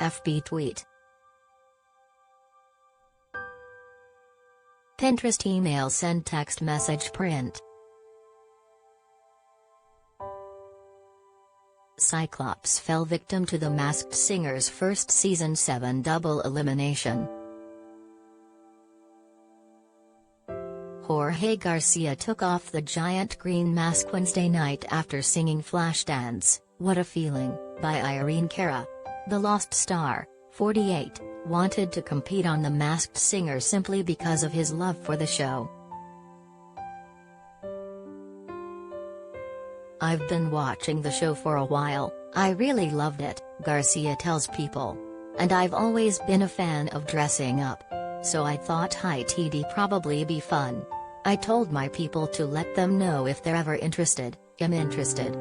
FB tweet. Pinterest email send text message print. Cyclops fell victim to The Masked Singer's first season 7 double elimination. Jorge Garcia took off the giant green mask Wednesday night after singing Flashdance, What a Feeling, by Irene Cara. The Lost Star, 48, wanted to compete on The Masked Singer simply because of his love for the show. "I've been watching the show for a while, I really loved it," Garcia tells People. "And I've always been a fan of dressing up. So I thought it'd probably be fun. I told my people to let them know if they're ever interested. I'm interested."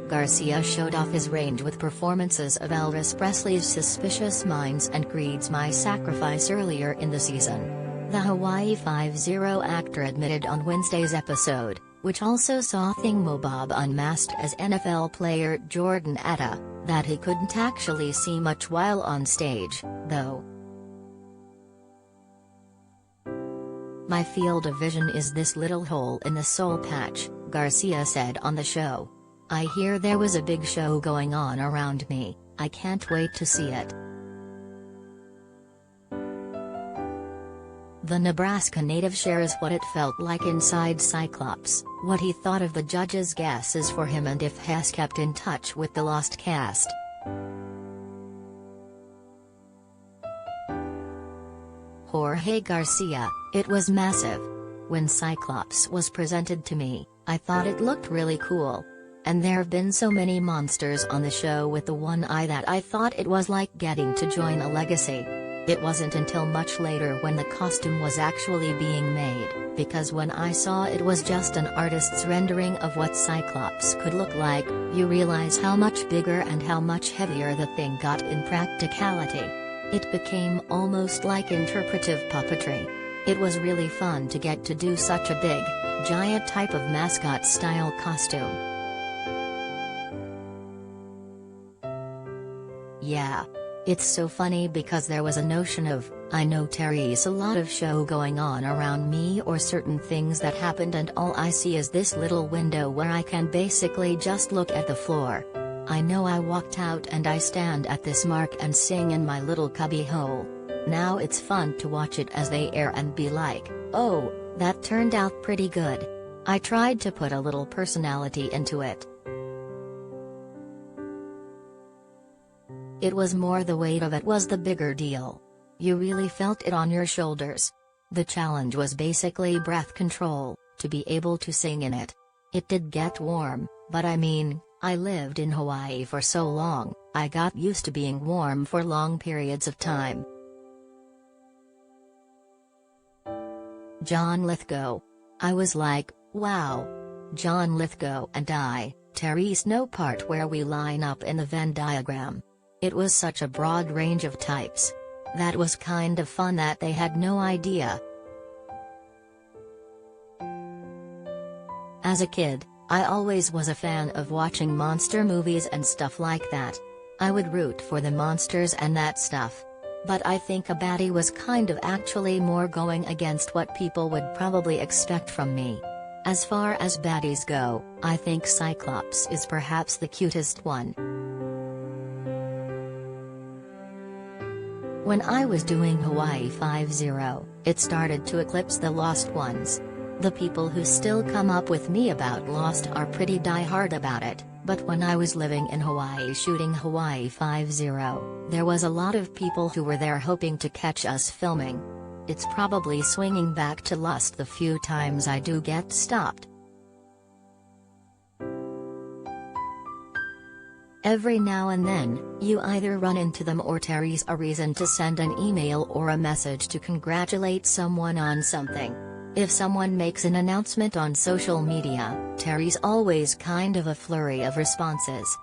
Garcia showed off his range with performances of Elvis Presley's Suspicious Minds and Creed's My Sacrifice earlier in the season. The Hawaii Five-0 actor admitted on Wednesday's episode, which also saw Thingamabob unmasked as NFL player Jordan Atta, that he couldn't actually see much while on stage, though. "My field of vision is this little hole in the soul patch," Garcia said on the show. "I hear there was a big show going on around me, I can't wait to see it." The Nebraska native shares what it felt like inside Cyclops, what he thought of the judges' guesses for him and if Hess kept in touch with the lost cast. Jorge Garcia, "It was massive. When Cyclops was presented to me, I thought it looked really cool. And there've been so many monsters on the show with the one eye that I thought it was like getting to join a legacy. It wasn't until much later when the costume was actually being made, because when I saw it was just an artist's rendering of what Cyclops could look like, you realize how much bigger and how much heavier the thing got in practicality. It became almost like interpretive puppetry. It was really fun to get to do such a big, giant type of mascot-style costume." "Yeah. It's so funny because there was a notion of, I know Terry's a lot of show going on around me or certain things that happened and all I see is this little window where I can basically just look at the floor. I know I walked out and I stand at this mark and sing in my little cubby hole. Now it's fun to watch it as they air and be like, oh, that turned out pretty good. I tried to put a little personality into it." "It was more the weight of it was the bigger deal. You really felt it on your shoulders. The challenge was basically breath control, to be able to sing in it. It did get warm, but I mean, I lived in Hawaii for so long, I got used to being warm for long periods of time." John Lithgow. "I was like, wow. John Lithgow and I, Terry's no part where we line up in the Venn diagram. It was such a broad range of types. That was kind of fun that they had no idea." "As a kid, I always was a fan of watching monster movies and stuff like that. I would root for the monsters and that stuff. But I think a baddie was kind of actually more going against what people would probably expect from me. As far as baddies go, I think Cyclops is perhaps the cutest one. When I was doing Hawaii Five-0, it started to eclipse the Lost ones. The people who still come up with me about Lost are pretty die-hard about it, but when I was living in Hawaii shooting Hawaii Five-0, there was a lot of people who were there hoping to catch us filming. It's probably swinging back to Lost the few times I do get stopped. Every now and then, you either run into them or Terry's a reason to send an email or a message to congratulate someone on something. If someone makes an announcement on social media, Terry's always kind of a flurry of responses.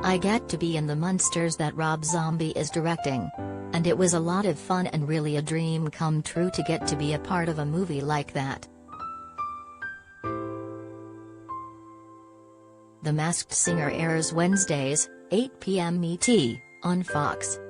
I get to be in the Munsters that Rob Zombie is directing. And it was a lot of fun and really a dream come true to get to be a part of a movie like that. The Masked Singer airs Wednesdays, 8 p.m. ET, on Fox.